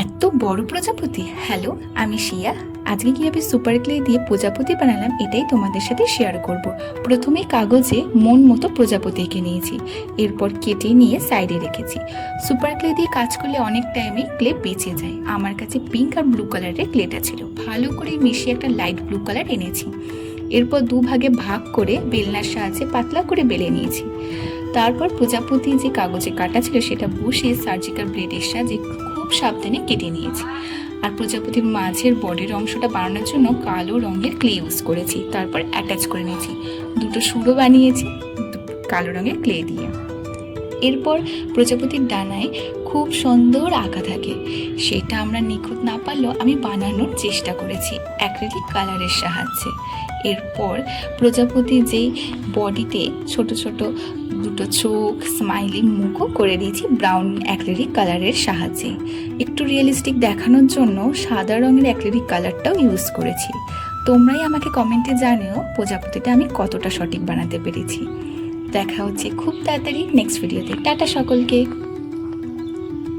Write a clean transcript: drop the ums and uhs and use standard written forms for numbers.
এত বড় প্রজাপতি। হ্যালো, আমি শিয়া। আজকে কীভাবে সুপার ক্লে দিয়ে প্রজাপতি বানালাম এটাই তোমাদের সাথে শেয়ার করব। প্রথমে কাগজে মন মতো প্রজাপতি এঁকে নিয়েছি, এরপর কেটে নিয়ে সাইডে রেখেছি। সুপার ক্লে দিয়ে কাজ করলে অনেক টাইমে ক্লে বেঁচে যায়। আমার কাছে পিঙ্ক আর ব্লু কালারের ক্লেটা ছিল, ভালো করে মিশিয়ে একটা লাইট ব্লু কালার এনেছি। এরপর দুভাগে ভাগ করে বেলনার সাহায্যে পাতলা করে বেলে নিয়েছি। তারপর প্রজাপতি যে কাগজে কাটা ছিল সেটা বসিয়ে সার্জিক্যাল ব্লেডের সাহায্যে খুব সাবধানে কেটে নিয়েছি। আর প্রজাপতির মাঝের বডির অংশটা বানানোর জন্য কালো রঙের ক্লে ইউজ করেছি। তারপর অ্যাটাচ করে নিয়েছি, দুটো সুরও বানিয়েছি কালো রঙের ক্লে দিয়ে। এরপর প্রজাপতির ডানায় খুব সুন্দর আঁকা থাকে, সেটা আমরা নিখুঁত না পারলেও আমি বানানোর চেষ্টা করেছি অ্যাক্রিলিক কালারের সাহায্যে। এরপর প্রজাপতির যেই বডিতে ছোট ছোট দুটো চোখ, স্মাইলি মুখও করে দিয়েছি ব্রাউন অ্যাক্রিলিক কালারের সাহায্যে। একটু রিয়েলিস্টিক দেখানোর জন্য সাদা রঙের অ্যাক্রিলিক কালারটাও ইউজ করেছি। তোমরাই আমাকে কমেন্টে জানিও প্রজাপতিটা আমি কতটা সঠিক বানাতে পেরেছি। দেখা হচ্ছে খুব তাড়াতাড়ি নেক্সট ভিডিওতে। টাটা সকলকে।